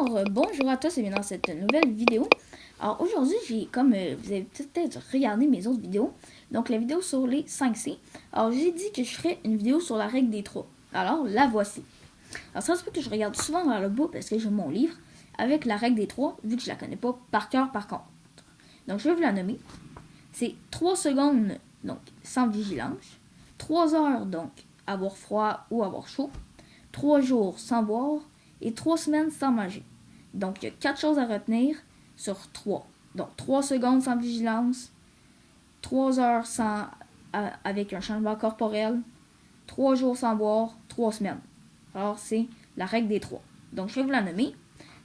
Alors, bonjour à tous et bienvenue dans cette nouvelle vidéo. Alors aujourd'hui, comme vous avez peut-être regardé mes autres vidéos, donc la vidéo sur les 5C. Alors j'ai dit que je ferais une vidéo sur la règle des 3. Alors la voici. Alors ça se peut que je regarde souvent vers le bas parce que j'ai mon livre avec la règle des 3, vu que je la connais pas par cœur par contre. Donc je vais vous la nommer. C'est 3 secondes, donc sans vigilance. 3 heures, donc avoir froid ou avoir chaud. 3 jours sans boire. Et 3 semaines sans manger. Donc, il y a 4 choses à retenir sur 3. Donc, 3 secondes sans vigilance, 3 heures avec un changement corporel, 3 jours sans boire, 3 semaines. Alors, c'est la règle des 3. Donc, je vais vous la nommer.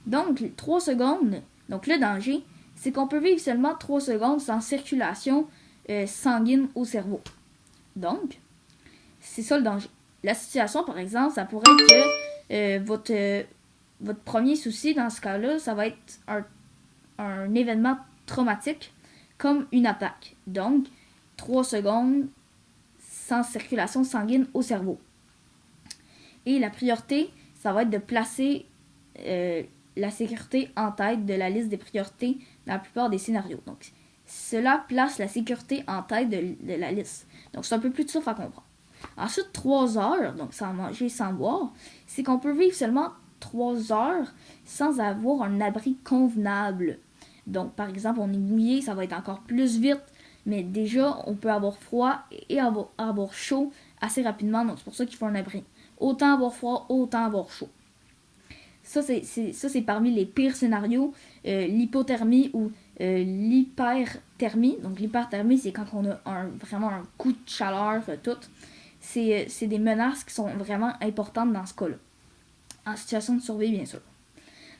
Donc, 3 secondes, donc le danger, c'est qu'on peut vivre seulement 3 secondes sans circulation sanguine au cerveau. Donc, c'est ça le danger. La situation, par exemple, ça pourrait être que votre premier souci dans ce cas-là, ça va être un événement traumatique comme une attaque. Donc, 3 secondes sans circulation sanguine au cerveau. Et la priorité, ça va être de placer la sécurité en tête de la liste des priorités dans la plupart des scénarios. Donc, cela place la sécurité en tête de la liste. Donc, c'est un peu plus tough à comprendre. Ensuite, 3 heures, donc sans manger, sans boire, c'est qu'on peut vivre seulement 3 heures sans avoir un abri convenable. Donc, par exemple, on est mouillé, ça va être encore plus vite, mais déjà, on peut avoir froid et avoir chaud assez rapidement, donc c'est pour ça qu'il faut un abri. Autant avoir froid, autant avoir chaud. Ça, c'est parmi les pires scénarios, l'hypothermie ou l'hyperthermie. Donc, l'hyperthermie, c'est quand on a vraiment un coup de chaleur, tout. C'est des menaces qui sont vraiment importantes dans ce cas-là. En situation de survie, bien sûr.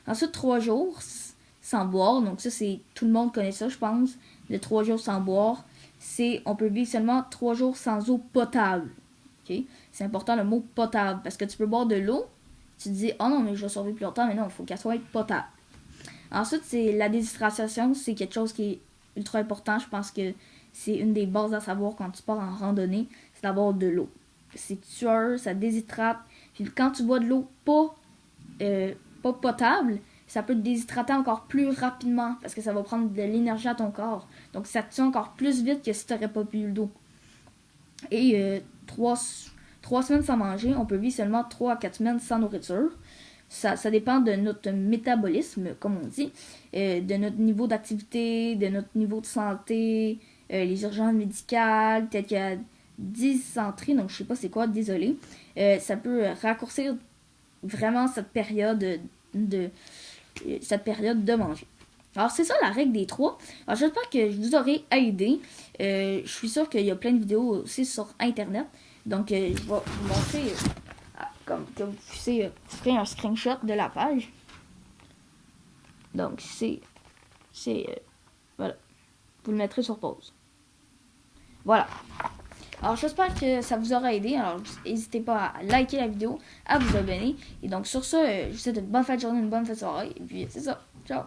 Ensuite, 3 jours sans boire. Donc ça, tout le monde connaît ça, je pense. Les 3 jours sans boire, on peut vivre seulement 3 jours sans eau potable. Okay? C'est important le mot potable, parce que tu peux boire de l'eau, tu te dis, oh non, mais je vais survivre plus longtemps, mais non, il faut qu'elle soit potable. Ensuite, c'est la déshydratation, c'est quelque chose qui est ultra important. Je pense que c'est une des bases à savoir quand tu pars en randonnée, c'est d'avoir de l'eau. C'est tueur, ça déshydrate. Puis quand tu bois de l'eau pas potable, ça peut te déshydrater encore plus rapidement parce que ça va prendre de l'énergie à ton corps. Donc ça te tue encore plus vite que si tu n'aurais pas bu l'eau. Et 3 semaines sans manger, on peut vivre seulement 3 à 4 semaines sans nourriture. Ça dépend de notre métabolisme, comme on dit, de notre niveau d'activité, de notre niveau de santé, les urgences médicales, peut-être qu'il y a dysenterie, donc je sais pas c'est quoi, désolé. Ça peut raccourcir vraiment cette période de manger. Alors c'est ça la règle des 3. Alors j'espère que je vous aurai aidé. Je suis sûre qu'il y a plein de vidéos aussi sur internet. Donc je vais vous montrer comme vous savez, je ferai un screenshot de la page. Donc voilà. Vous le mettrez sur pause. Voilà. Alors j'espère que ça vous aura aidé. Alors n'hésitez pas à liker la vidéo, à vous abonner. Et donc sur ça, je vous souhaite une bonne fin de journée, une bonne fin de soirée. Et puis c'est ça. Ciao.